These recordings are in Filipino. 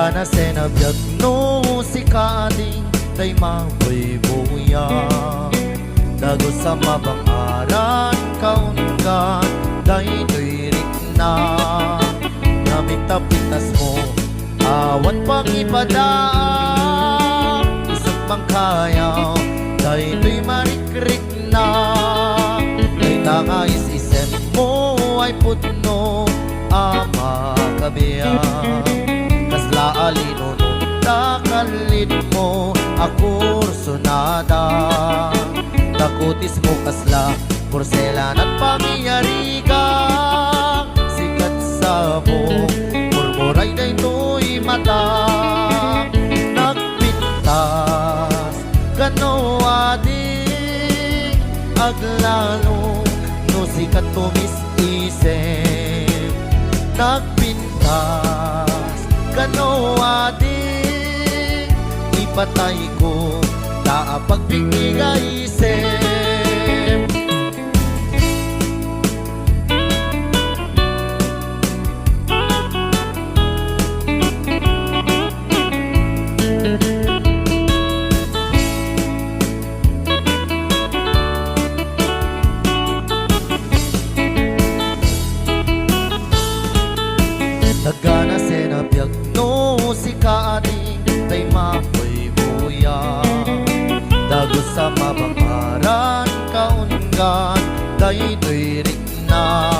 Nagana senabiyag no si kaading tay mabuy-buya. Dago sa mabangaran kaungan day tuirik na. Namitapitas mo awan pang ipadaan. Isang pangkayaw day tuy marikrik na. Day tangais isen mo ay putno ama kabiyang. Kasla alino no takalit mo akurso nada. Takutis mo kasla porselan at pangyayariga. Sikat sa buong murmuray day to'y mata. Nagpintas kano adik aglalo no sikat tumis-isip. Nagpintas kano adik ipatay ko na pagbigay-isip. Nagana senabiyag no si kaading tay mabuy-buya. Dago sa mabangaran kaungan day tuirik na.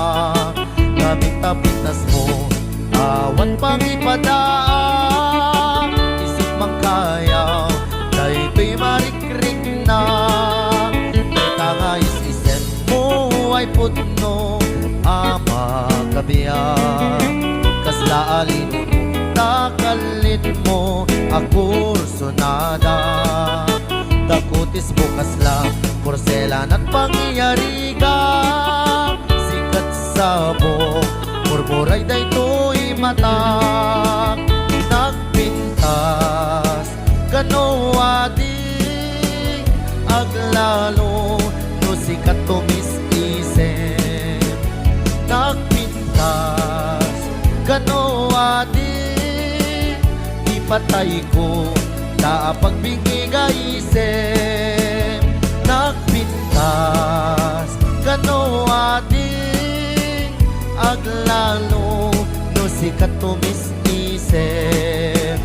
Namitapitas mo awan pang ipadaan. Isip mangkayaw day tuy marikrik na. Day tangais isen mo ay putno ama kabiyang. Kasla alino takalit mo akurso nada. Takutis mo kasla porselan at pangyayariga. Sikat sa buong murmuray day to'y mata. Nagpintas kano adik aglalo no sikat tumis-isip. Nagpintas kano adik ipatay ko na pagbigay-isip. Nagpintas kano adik aglalo no sikat tumis-isip.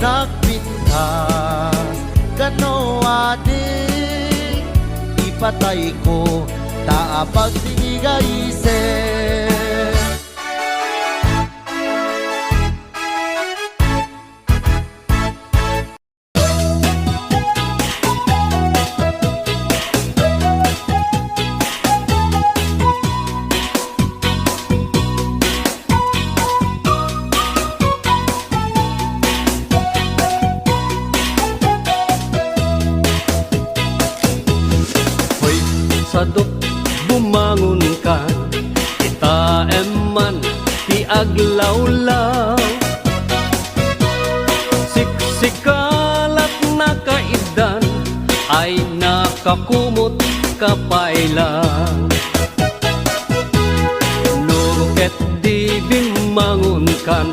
Nagpintas kano adik ipatay ko na pagbigay-isip. Sadot bumangon ka, kita eman ti aglawlaw. Siksikalat na kaidan ay nakakumot kapailang. Nuket di bimangon kan,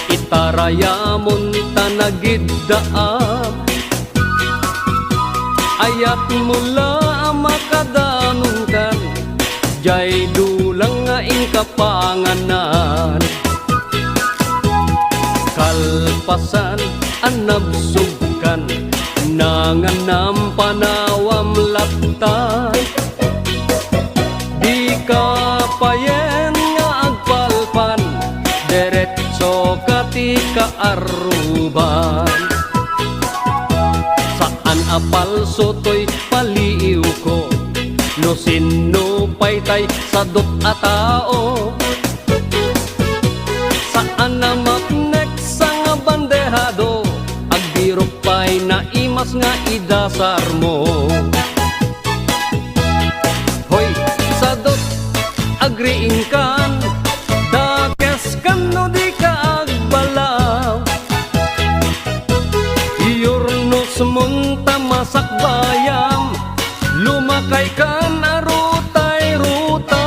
itarayamon tanagiddaam. Ayat mula makadanungkan, jay dulang nga ingkapanganan. Kalpasan anabsugkan, nanganam panawam laptay. Di ka payen nga agpalpan, deretso kati kaaruban. Saan apal sotoy paliiw ko, no sino paytay sadot a tao. Saan na maknek sa bandehado, agbiro pay na imas nga idasar mo. Hoy, sadot agriing kan, dakes kan no di ka agbalaw. Semunta masak bayam, lumakay ka na rutay-rutay.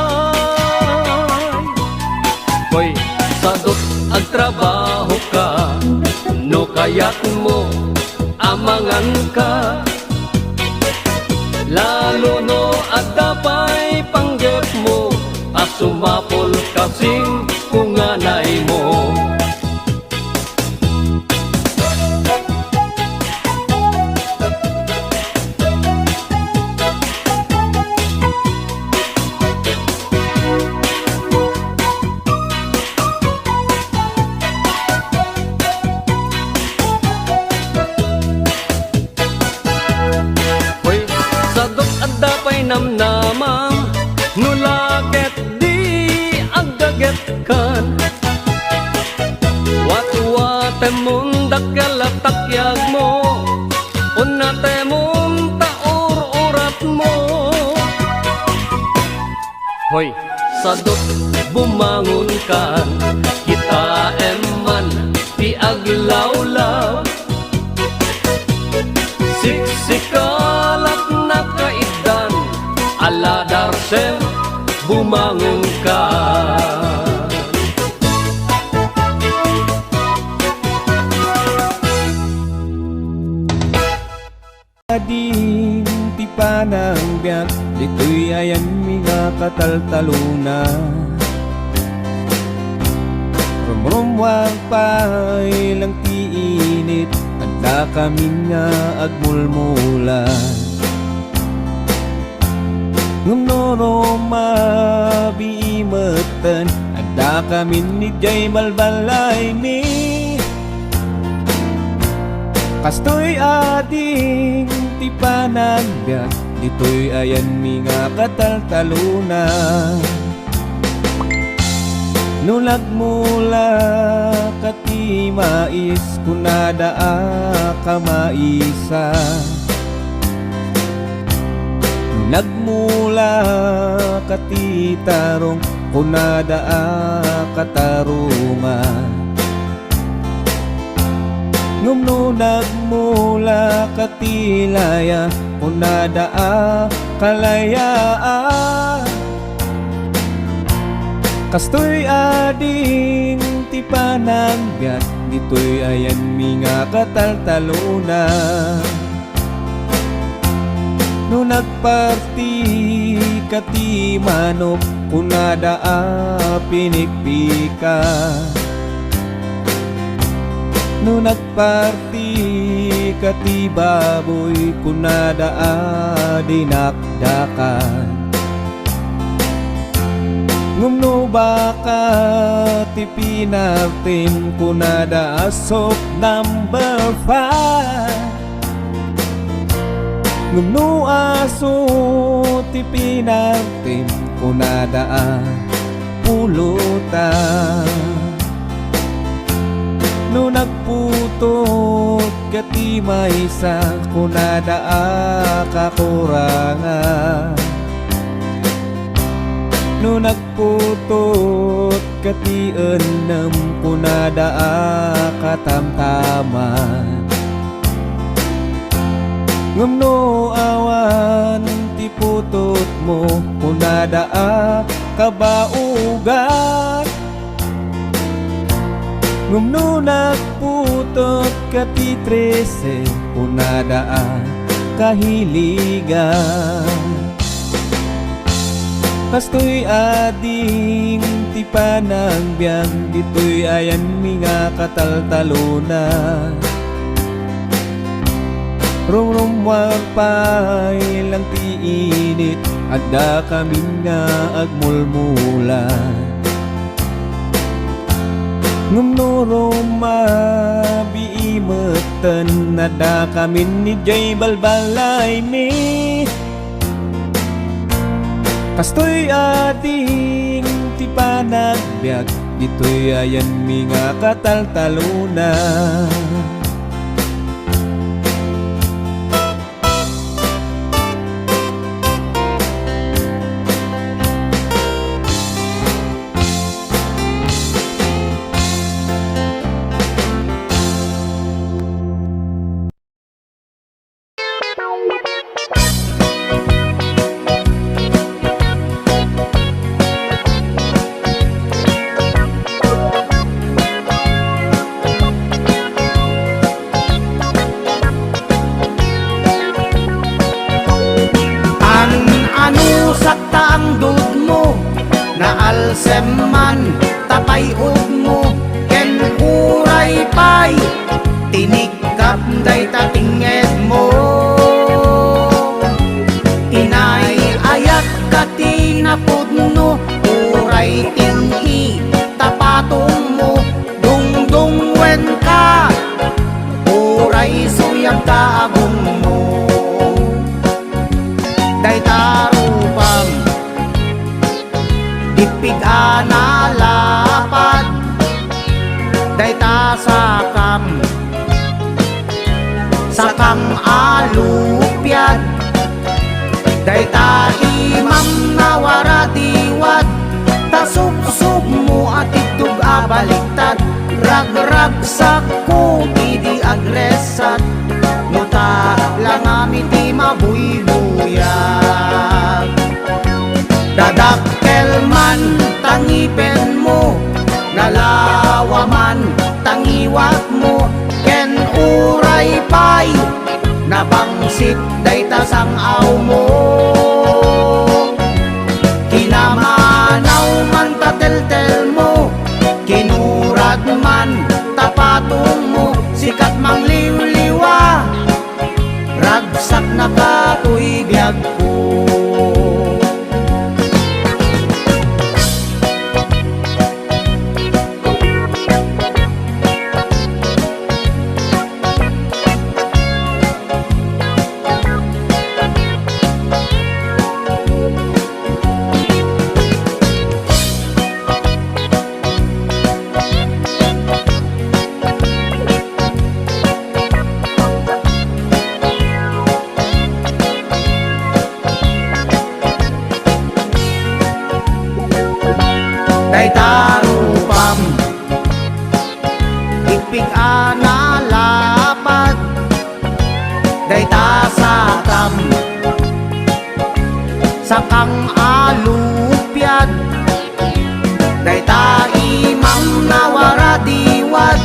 Hoy, sadot agtrabaho ka, pa'y panggap mo at sumapol kasing kunganay mo. Hoy, sadok at dapay namnamang nulaket di agaget kan. Wat-wate mong dakalatakyak mo, unate mong taur-urat mo. Hoy, sadok bumangon kan, kita eman ti aglawlaw. Siksikalat na kaidan, aladarsem bumangon ka. Ading tipanang biyak, dito'y ayan mga kataltaluna. Rumrumwang pa'y lang tiinit, adda kami nga agmulmula. Ngumnoro mabiimatan, adda kami ni Jay balbalay ni. Kastoy ading tipanagbiag, dito'y ayan mga kataltaluna. Nulag mula kati mais, kunadaa ka maisa. Nagmula kati tarong, kunadaa katarungan. Ngumno nagmula katilaya, kunadaa kalayaan. Kastoy ading tipanagbiag, dito'y ayan mga kataltaluna. No nagparti kati manok, kunadaa pinikpika. No nagparti kati baboy, kunadaa dinakdakan. Ngumno baka ti pinartin, kunadaa sok number 5. Ngumno aso ti pinartin, kunadaa pulutan. No nagputot kati maysa, kunadaa kakurangan. No nagputot kati enam, kunadaa katamtaman. Ngumno awan ti putot mo, kunadaa kabaugan. Ngumno nagputot kati 13, kunadaa kahiligan. Kastoy ading tipanagbiag, dito'y ayan mga kataltaluna. Rumrumwag pa'y lang tiinit, adda kami nga agmulmula. Ngumnoro mabiimatan, adda kami ni Jay balbalay mi. Kastoy ading tipanagbiag, dito'y ayan mga kataltaluna. talsem man tapay mo ken uray pay tinikap day tatinged mo inay ayak katinapudno uray tingi tapatong mo dungdung wen ka uray suyang kaagong mo day tarupam dipig analapat day tasakam sakang alupyad day taimam nawaradiwat tasubsub mo at itug abaliktad ragrag sakko idi agresat nuta lang amiti mabuybuyag dadakkel man tangipen mo nalawaman tangiwat mo ken uray pay nabangsit day tasangaw mo kinamanaw man tateltel mo kinurad man tapatong mo sikat mang liwliwa ragsak na katoy biyag ko day tarupam ipig analapat day tasakam sakang alupyad day taimam nawaradiwat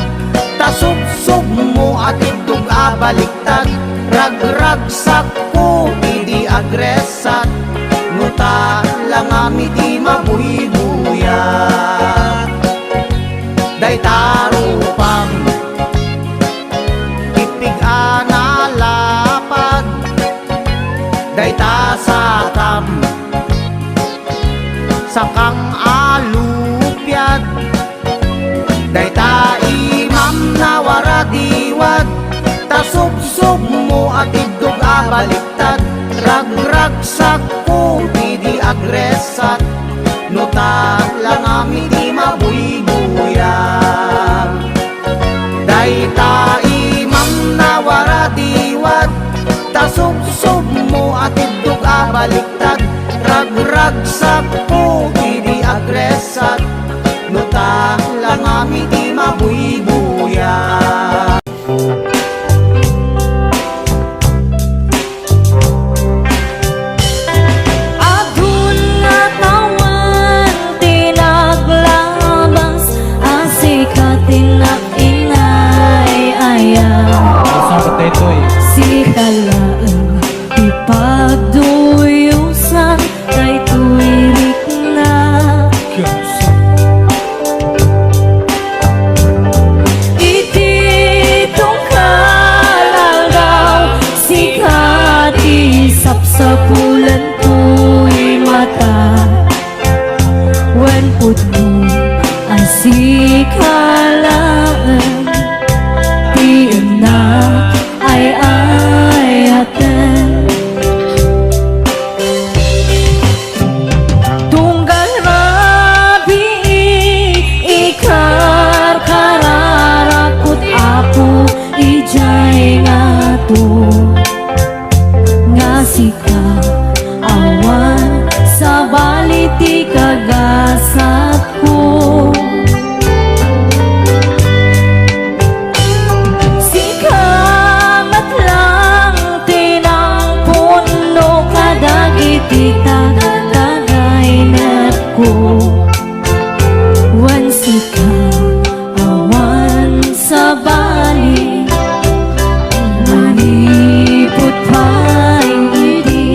tasubsub mo at itug abaliktad ragrag sakko idi agresat nuta lang amiti mabuy-buya day tarupam ipig analapat day tasakam sakang alupyad day taimam nawaradiwat tasubsub mo at idug abaliktad ragrag sakko idi agresat nuta lang amiti mabuy-buya day taimam nawaradiwat tasubsub mo at idug abaliktad ragrag sakko idi agresat nuta lang amiti mabuy-buya si kalaan ipagduyusan kay tuwirik na ititong kalagaw sikat isap sa bulan tuy mata wen putno ang si kalaan tiyan na ay aten tunggal rabi ikar kararakut apo ijay nga to nga sika awan sa baliti kagasat ko tagay-net ko wan sika awan sa bali manipot pa'y hindi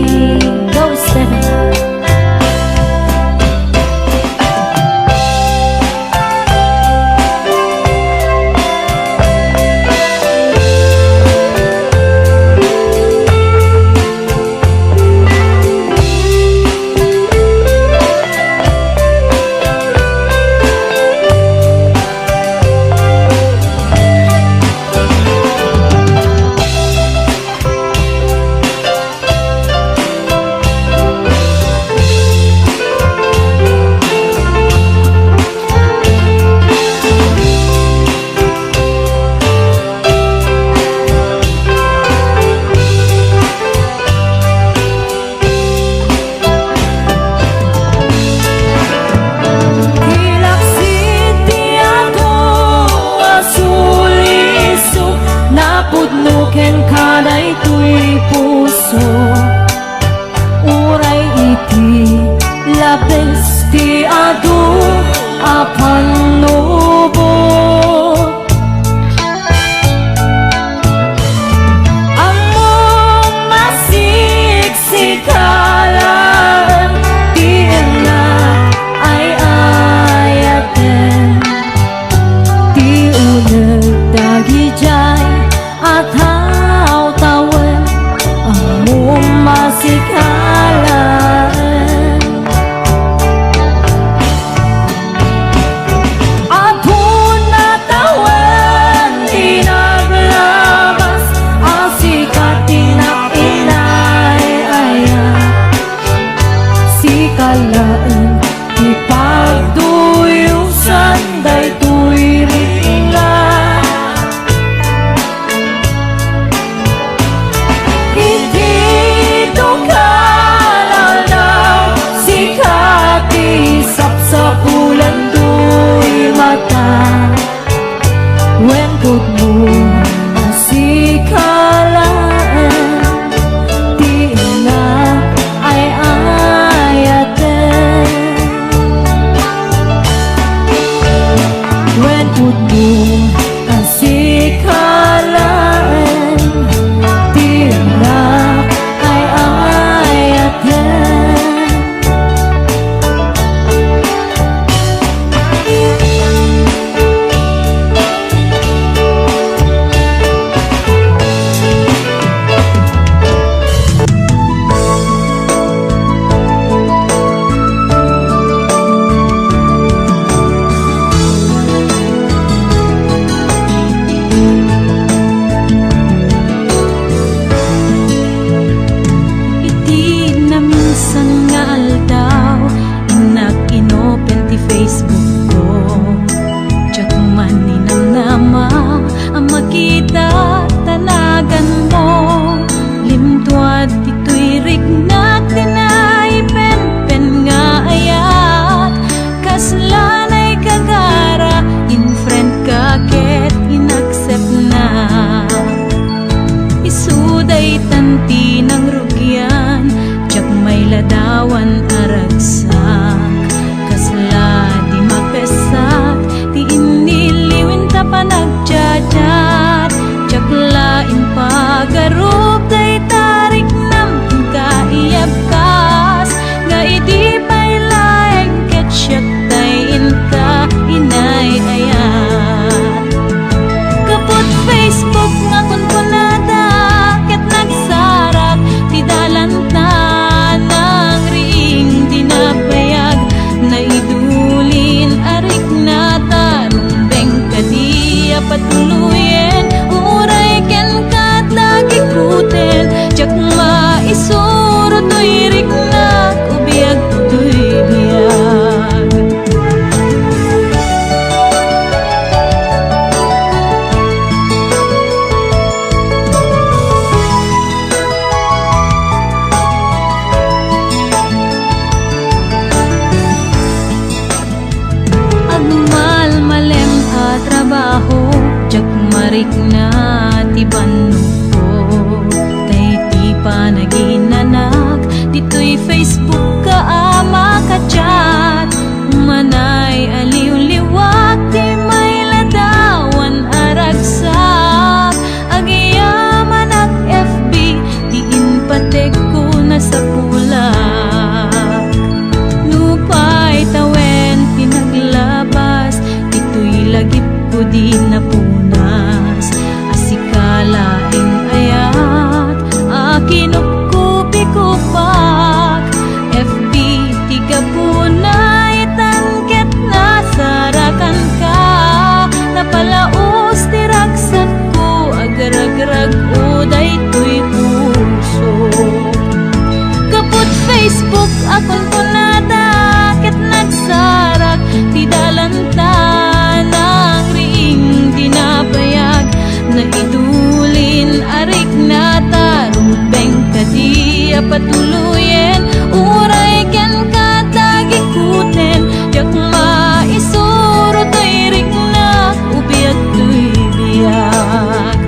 dawan aragsak, kasla di mapesak, ti iniliwin ta pa nagchat-chat, tsaklain pagarup day tarik nam kaiyabkas, nga iti pay laeng ketsyat tayin ka inay ayat. Kaput Facebook nga kunkunada, ket nagsarak ti dalanta ng ring dinapayag, naidulin arik na tarumbeng kadiya patuluyen, uray ken katagi kuten, jak maisuro to'y riknak, ubiyag to'y biyag. Agmal malem a trabaho, jak marik na ti panupo, tay ti panaginanak, dito'y Facebook ka ama ka chat, manay aliw-liwak ti may ladawan aragsak, agiyaman ak FB ti inpatek ko na sa pulak, nupay tawen pinaglabas, ito'y lagip ko di napunas, asikalaing ayat, akinupkupi kupak, FB tiga punay tangket na sarakan ka, napalaos ti ragsat ko, agaragrag uday to'y puso. Kaput Facebook akon punada, ket nagsarak ti dalanta ng ring dinapayag, naidulin arik na tarumbeng kadiya patuluyen, uray ken katagi kuten, jak maisuro to'y riknak, ubiyag to'y biyag.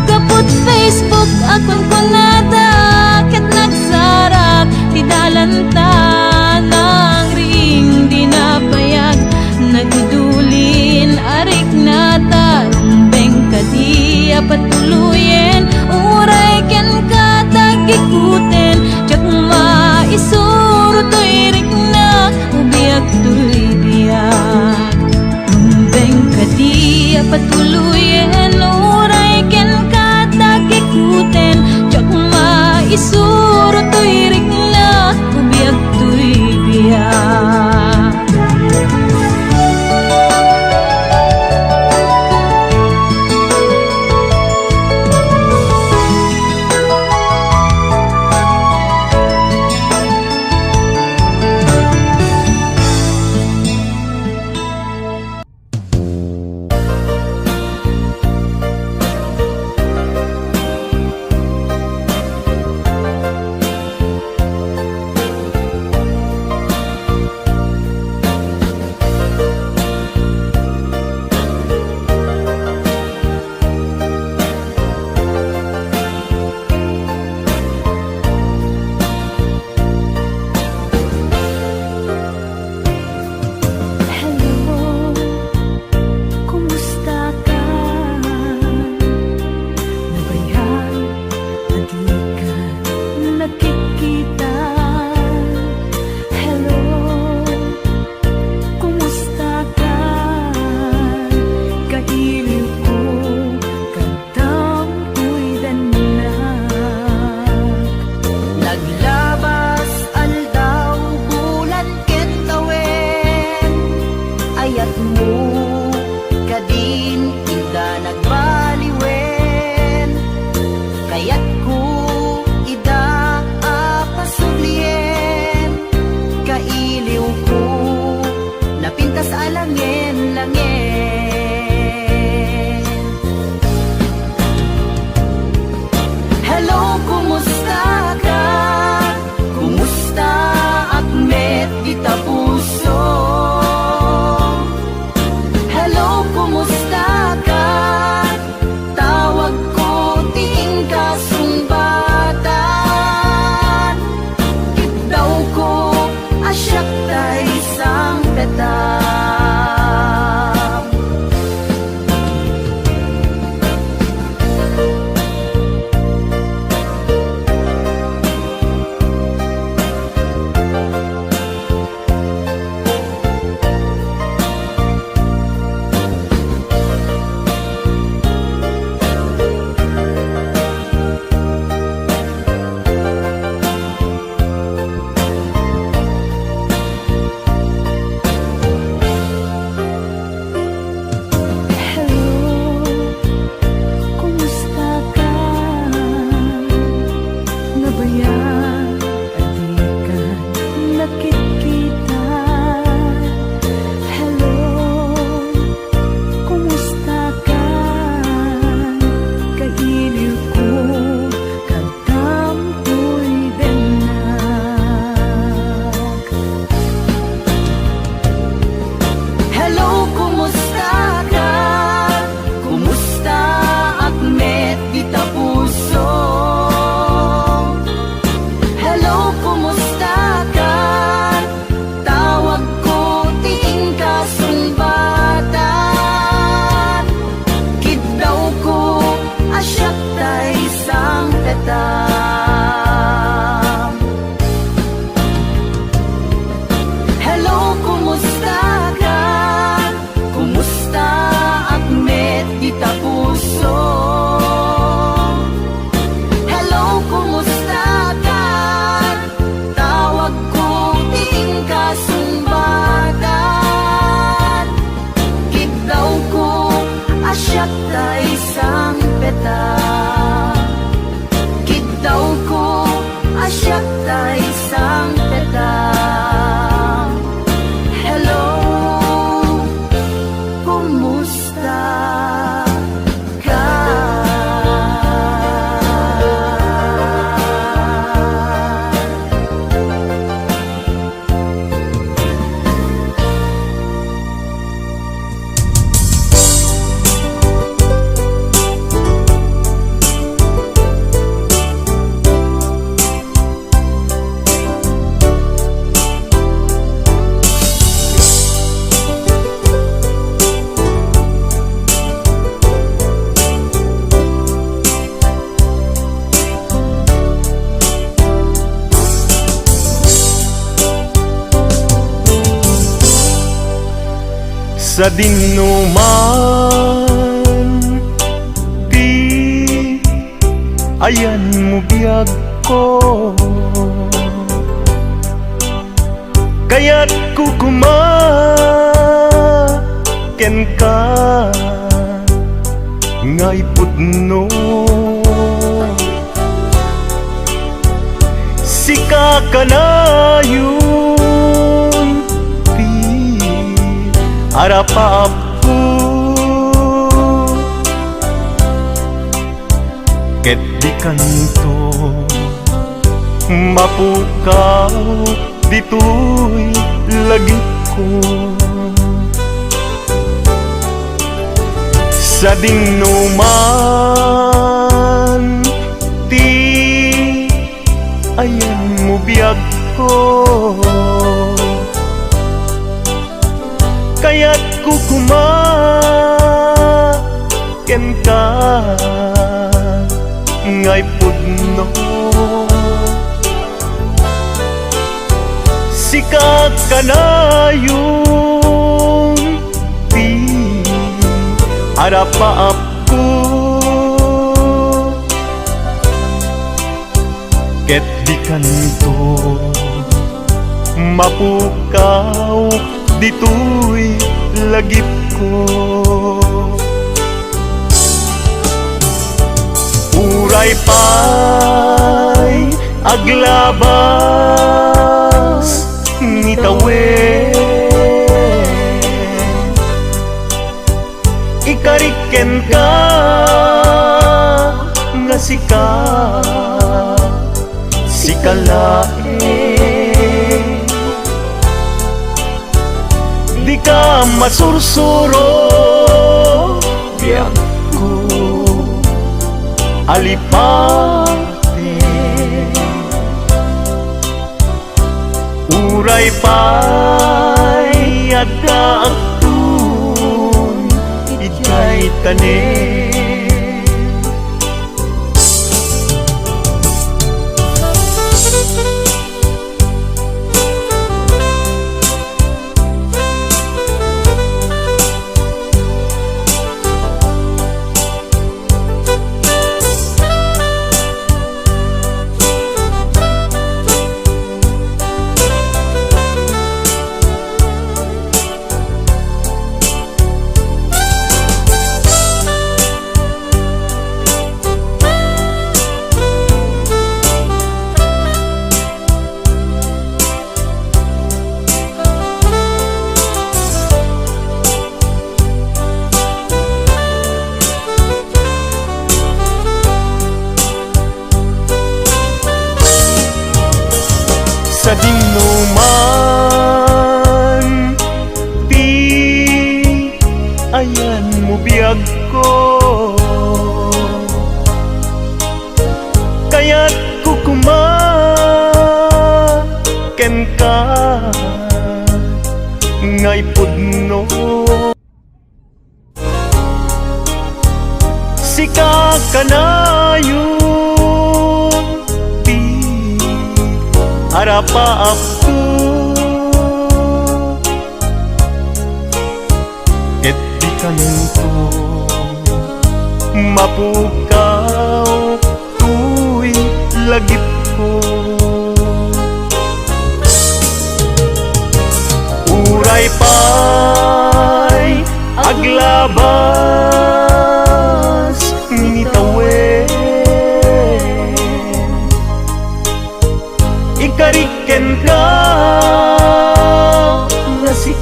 Kaput Facebook akon kunada, ket nagsarak ti dalanta ng ring dinapayag, naidulin arik na tarumbeng kadiya patuluyen, uray ken katagi kuten, jak maisuro to'y riknak, ubiyag to'y biyag. Rumbeng kadiya patuluyen, uray ken katagi kuten, jak maisuro to'y riknak, ubiyag to'y biyag. sa isang tekang. Hello, kumusta ka? Sa dinuman di ayan mo biyag ko, kaya't kukumaken ka ngay pudno. Sika ka na yun harap ko, ket di kanto mapukaw dito'y lagip ko. Sa dinuman di ayan mo biyag ko, kaya't kukumaken ka ngay pudno. Sikat ka na yung harapaap ko, ket di kanto mapukaw dito'y lagip ko. Uray pa'y aglabas ngitawen, ikariken ka nga sikalae. Di ka masursuro biyak ko alipate, uray pa'y adda agtun ijay tanen. Sa dinuman di ayan mo biyag ko, kaya't kukumaken ka ngay pudno. Sika ka na yung harapaap ko, ket di kanto mapukaw tuy lagip ko. Uray pa'y aglabas ngitawen, ikariken ka nga si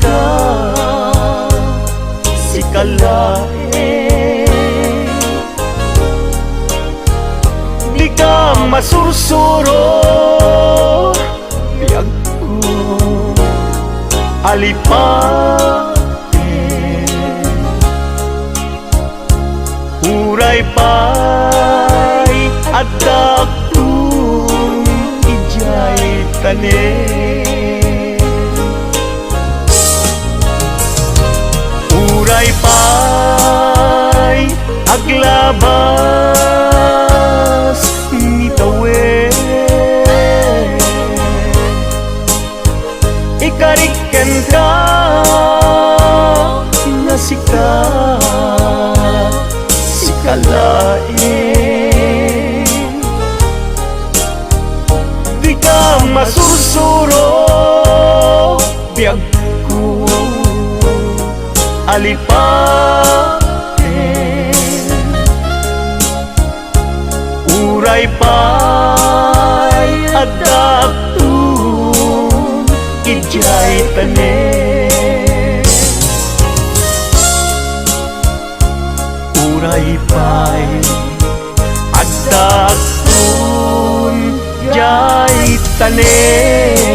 kalae. Di ka masursuro biyag ko alipate. Uray pa'y adakong ijay tanin. Uray pa'y aglabas ni tawen. Ikariken ka nga si kalain. Di ka masursuro biyag ko alipate. Uray pa'y adakton ijay tanen. Uray pa'y adakton ijay tanen.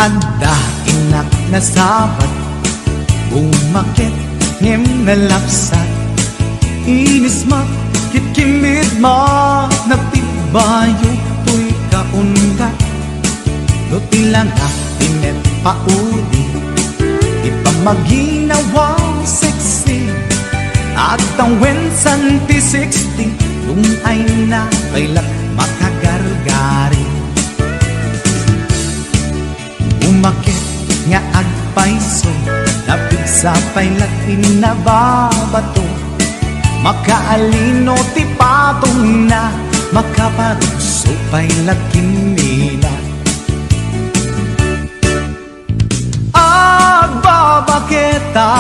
Anda inak na sabat, umakit ngem na lapsat. Inis makit kimid ma, nagtibayo to'y kaungat. Lutilang tinet paudi, ipamaginawa sexy. At ang wensan ti 60, yung ay na kailak makagargari. Umakit nga agpaiso, napigsa pa'y latin na babato. Makaalino ti patong na, makaparuso pa'y lakin nila. Agbabaketa,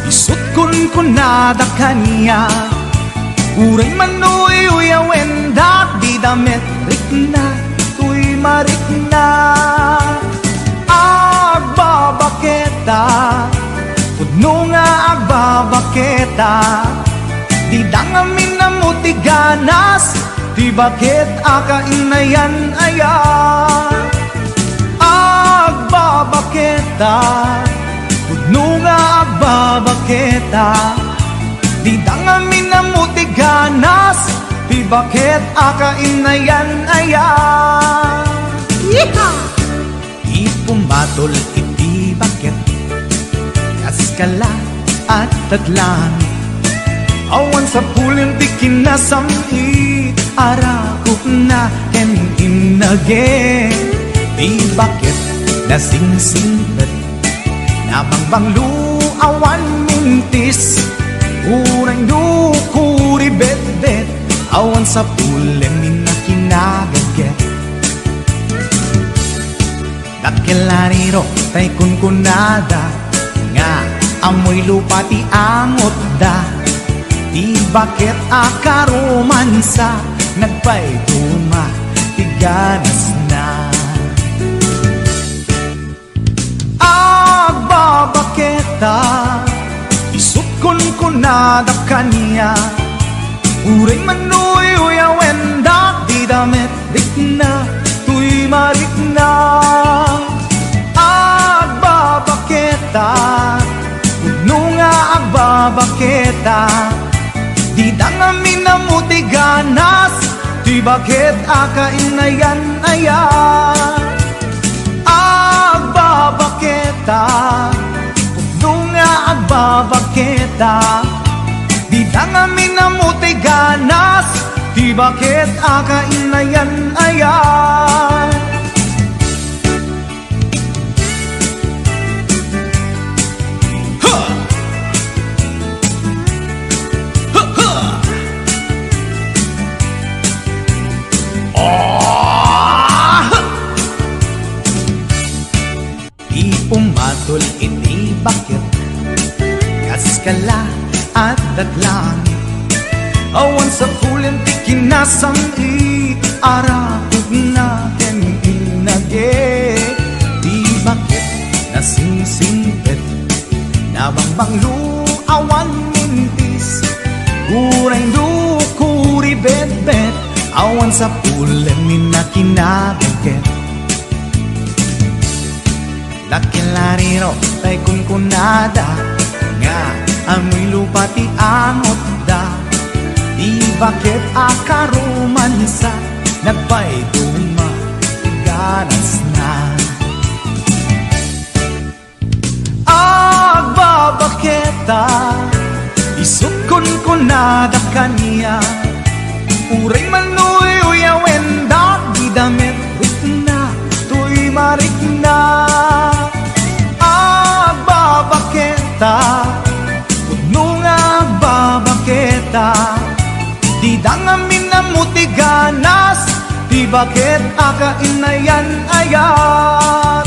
isut kun nada kanya. Uray manoy uyawen dak di damit rikna, tuy marikna. Agbabaketa, pudno nga agbabaketa. Di dangamin na muti ganas, di bakit akainayan aya. Agbabaketa, pudno nga agbabaketa. Di dangamin na muti ganas, di bakit akainayan aya. Yeehaw! Ipumatol iti bakit, kaskala at taglan. Awan sa pulin di kinasamit, arakot na ken inage. Di bakit nasingsingpet, nabangbanglu awan mintis. Urang dukuri bet-bet, awan sa pulin minakinagaget. Dakilariro tay kunkunada, nga amoy lupa ti angot da. Di bakit akaromansa, nagpaituma ti ganas na. Agbabaketa, isut kunkunada kanya. Uray manoy uyawen dak di damit rikna, tuy marikna. Agbabaketa, pudno nga agbabaketa. Di dangamin na muti ganas, di bakit akainayan aya. Agbabaketa, pudno nga agbabaketa. Di dangamin na muti ganas, di bakit akainayan aya. iskala at daglang awan sa kulen ti kinasam i arakog na ken inage di bakit nasingsingpet nabangbang awan mintis uray kuri bet awan sa pulen ni na kinabagket nakilariro tay kunkunada nga amoy lupa ti angot da di bakit akaruman sa nagpay ganas na agbabaketa isukon kunada kaniya uray manuy uyawen da di damit na tuy marik na agbabaketa babaketa di dangamin na mutiganas di bakit akainayan ayat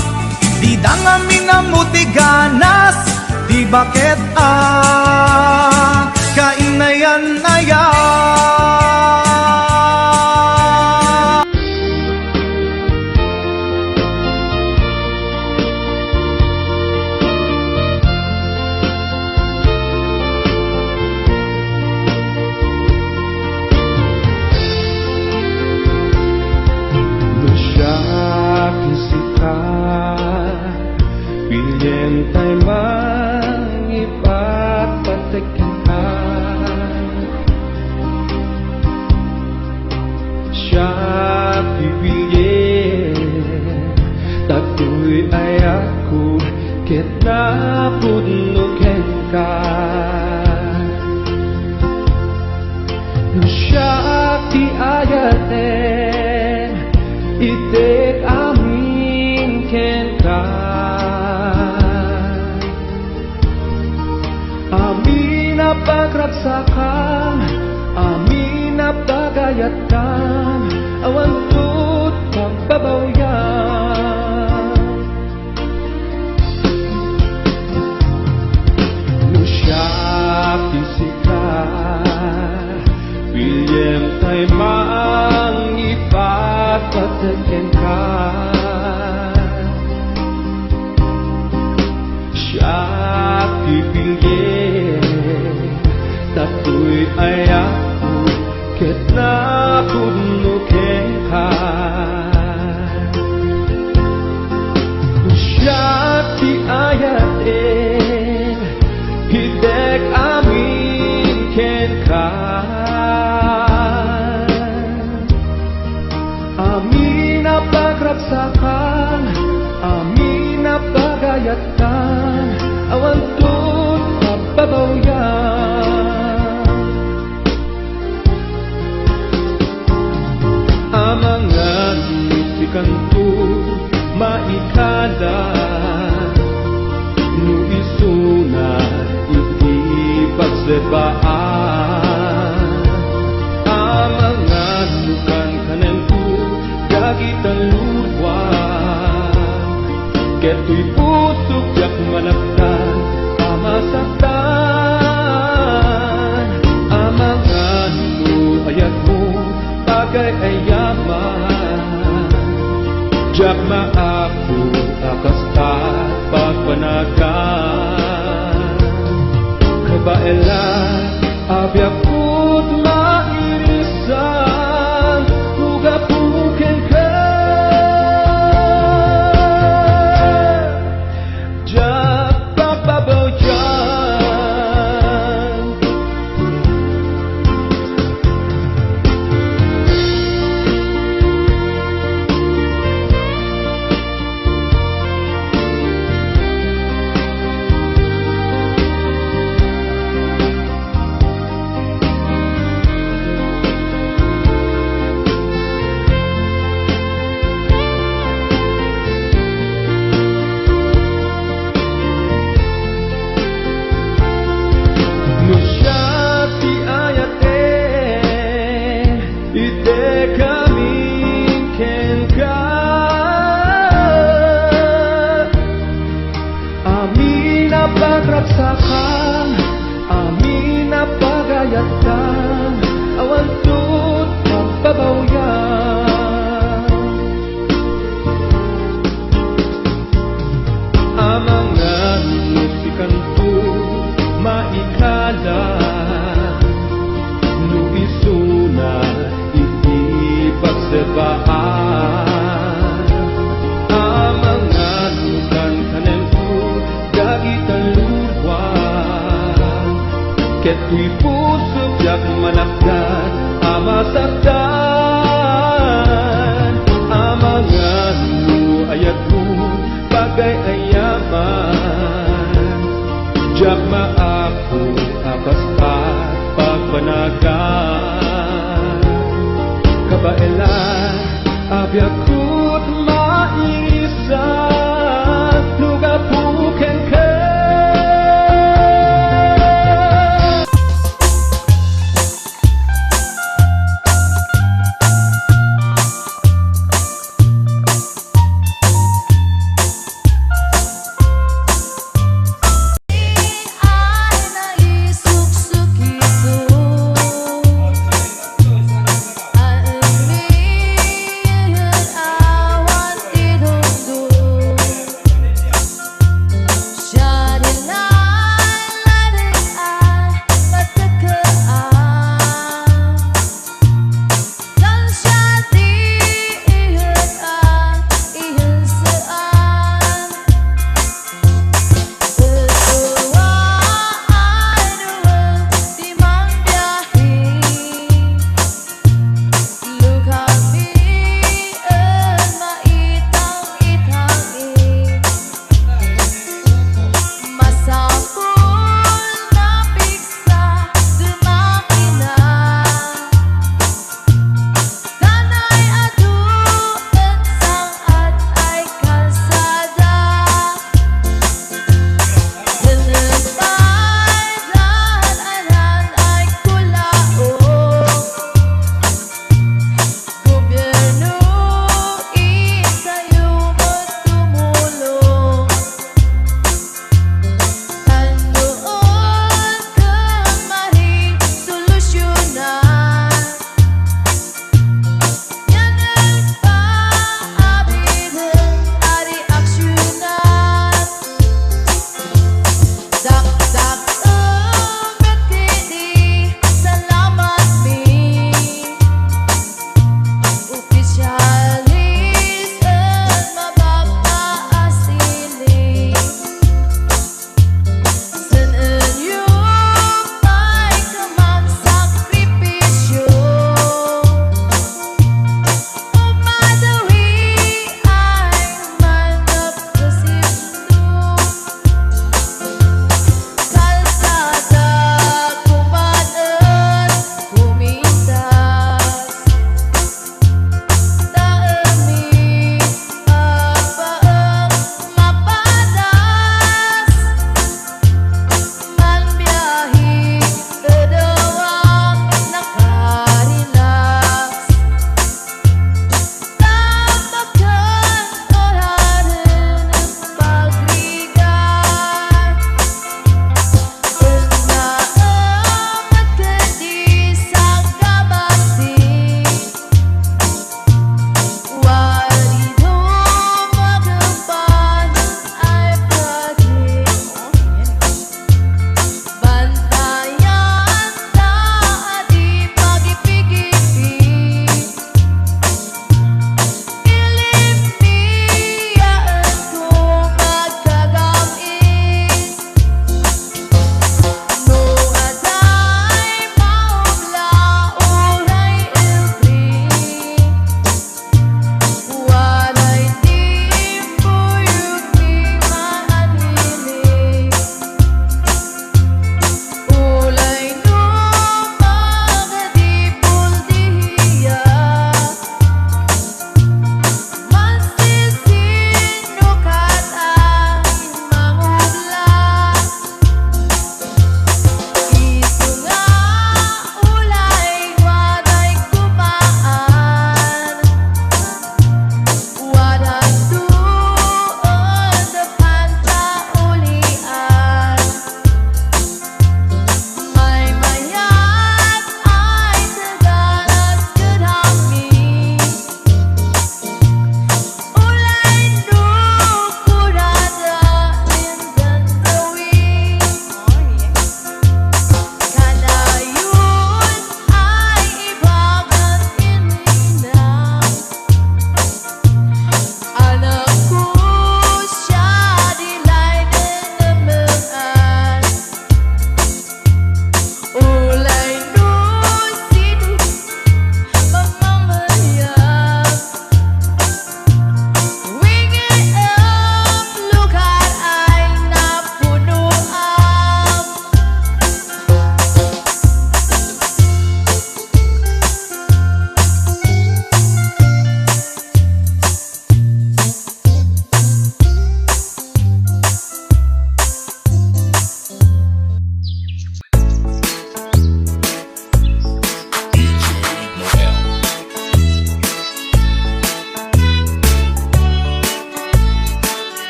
di dangamin na mutiganas di bakit akainayan ayat Tay mangipagpatakin ka siya pipilin tagtoy ay ako ket napudnuken ka siya ti ayaten itek amin ken ka pagragsakan, amin na pagayatan, awan tut pagbabawyan. Nusya fisika, William tay mangipagpataken ka. Siya pipilin tatoy ay ako ket napudnuken ka siya ti ayaten hidek amin ken ka amin na pagragsakan amin na pagayatan awan tut pabawyan amangan sikanto maikada nu isuna iti pagsebaan amangan lukan kanento dagitan luwa ketoy pusok yak manaptan amasaktan amangan nu ayat mo bagay ay yaman jak maapo akasta pagpanagan kabaela abyakut mairisan ugapuken ka jak pagbabayan tuy puso yak manakdan amasaktan amangan mo ayat mo bagay ayaman jak maapo apaspat pagbanagan kabailan abiyakut mairisan lugapuken ka. Ay naisuksok ito Almihan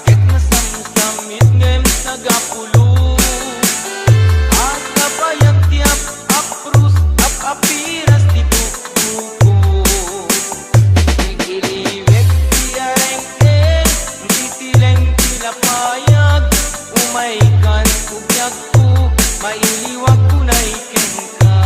agit na samsamit ngem nagapulo. Asa bayag tiap aprus apiras di buko. Igiliwek tiareng titileng tilapayag. Umaikan kubyag ko, mailiwag ko na iken ka.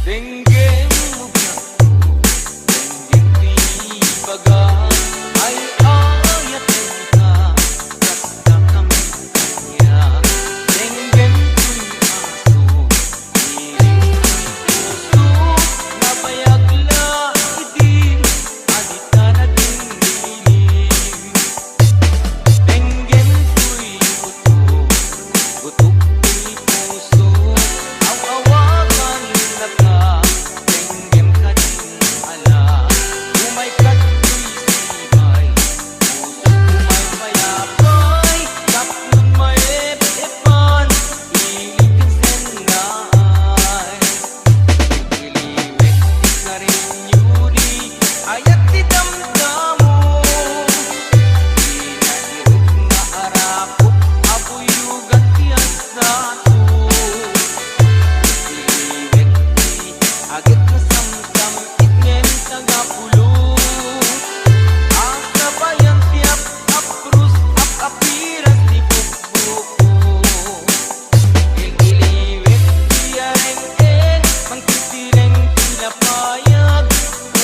Denggem mubyagku, denggem tibaga, ay ayat ka, basta kami kanya. Denggem tuy aso, piling puso, nabayag la idin, adita na dindilim. Denggem tuy gutok tuy puso, awawagan na ka. Denggem ka din ala, umay ka tuy sibay, puso kumay mayapay, taplong may epan, ilikin senay. Igiliwek di ka rin yuri, ayat di damdamo. Inahirok nga arakot, abuyugan tiyan sa to. Igiliwek di agit na samsam, itngem tagapulo. Asa bayang tiap aprus apiras di buko. Igiliwek di areng mangtitileng tilapayag.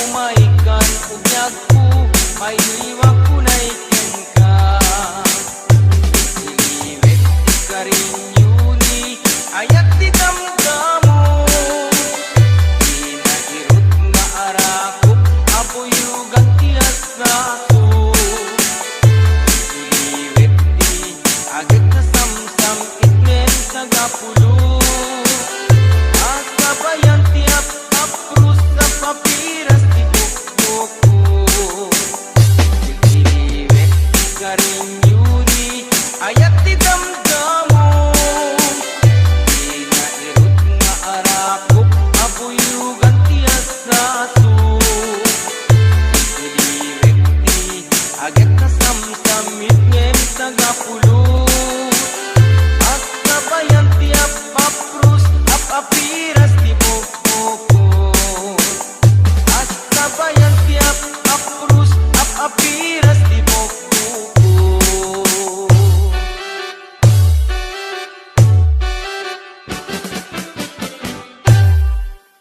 Umaikan ubyag ko, mailiwag ko na iken ka. Igiliwek di ka rin yuni, ayat di damdamo. Inahirot nga arakot, abuyugan tiyas sa to. Igiliwek di agit na samsam, itngem tagapulo. Asa bayan tiap aprus apiras di buko. Igiliwek di ka rin yuni, ayat di damdamo. Inahirot nga arakot, abuyugan tiyas sa to. Igiliwek di agit na samsam, itngem tagapulo. Asa bayan tiap aprus apiras di buko. Asa bayan tiap aprus apiras